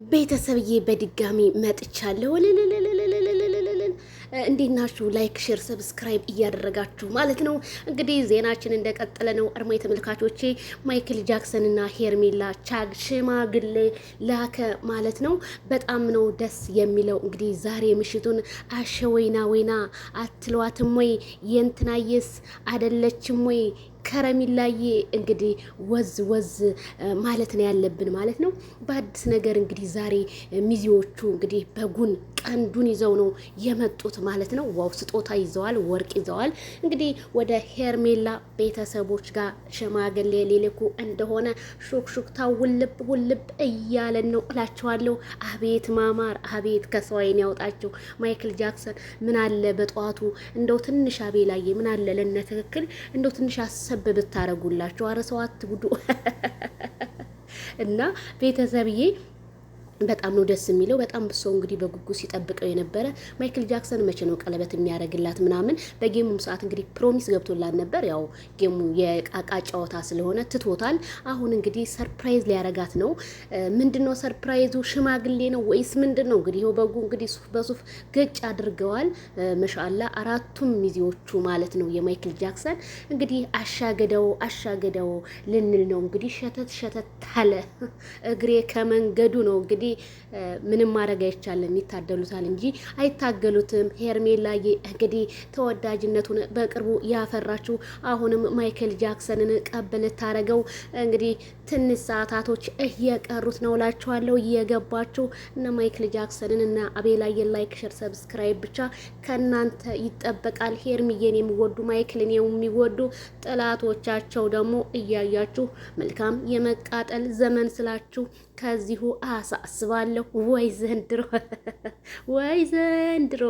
ቤተሰብዬ በድጋሚ መጥቻለሁ። እንዴት ናችሁ? ላይክ፣ ሼር፣ ሰብስክራይብ እያደረጋችሁ ማለት ነው። እንግዲህ ዜናችን እንደቀጠለ ነው። አርማ ተመልካቾቼ ማይክል ጃክሰን እና ሄርሜላ ቻግ ሽማግሌ ላከ ማለት ነው። በጣም ነው ደስ የሚለው። እንግዲህ ዛሬ ምሽቱን አሸ ወይና ወይና አትሏትም ወይ? የእንትናየስ አደለችም ወይ? ከረሚላዬ እንግዲህ ወዝ ወዝ ማለት ነው ያለብን ማለት ነው። በአዲስ ነገር እንግዲህ ዛሬ ሚዜዎቹ እንግዲህ በጉን ቀንዱን ይዘው ነው የመጡት ማለት ነው። ዋው ስጦታ ይዘዋል፣ ወርቅ ይዘዋል። እንግዲህ ወደ ሄርሜላ ቤተሰቦች ጋር ሸማግሌ ሊልኩ እንደሆነ ሹክሹክታ ውልብ ውልብ እያለን ነው እላቸዋለሁ። አቤት ማማር፣ አቤት ከሰው ዓይን ያውጣቸው። ማይክል ጃክሰን ምን አለ በጠዋቱ እንደው ትንሽ አቤላዬ ምን አለ ለነ ትክክል እንደው ትንሽ አሰብ ብታረጉላቸው። አረ ሰው አትጉዱ እና ቤተሰብዬ በጣም ነው ደስ የሚለው። በጣም ብሶ እንግዲህ በጉጉ ሲጠብቀው የነበረ ማይክል ጃክሰን መቼ ነው ቀለበት የሚያደርግላት ምናምን። በጌሙም ሰዓት እንግዲህ ፕሮሚስ ገብቶላት ነበር። ያው ጌሙ የቃቃ ጨዋታ ስለሆነ ትቶታል። አሁን እንግዲህ ሰርፕራይዝ ሊያረጋት ነው። ምንድነው ሰርፕራይዙ? ሽማግሌ ነው ወይስ ምንድን ነው? እንግዲህ ይኸው በጉ እንግዲህ ሱፍ በሱፍ ገጭ አድርገዋል። መሻአላ አራቱም ሚዜዎቹ ማለት ነው የማይክል ጃክሰን እንግዲህ አሻገደው ልንል ነው እንግዲህ። ሸተት ሸተት አለ እግሬ ከመንገዱ ነው እንግዲህ ምንም ማድረግ አይቻልም። ይታደሉታል እንጂ አይታገሉትም። ሄርሜላዬ እንግዲህ ተወዳጅነቱን በቅርቡ ያፈራችው አሁንም ማይክል ጃክሰንን ቀበል ታረገው እንግዲህ ትንሽ ሰዓታቶች እየቀሩት ነው እላችኋለሁ። እየገባችሁ እነ ማይክል ጃክሰንን እና አቤላዬን ላይክ፣ ሼር፣ ሰብስክራይብ ብቻ ከናንተ ይጠበቃል። ሄርሚዬን የሚወዱ ማይክልን የሚወዱ ጥላቶቻቸው ደግሞ እያያችሁ መልካም የመቃጠል ዘመን ስላችሁ ከዚሁ አሳስባለሁ። ወይ ዘንድሮ ወይ ዘንድሮ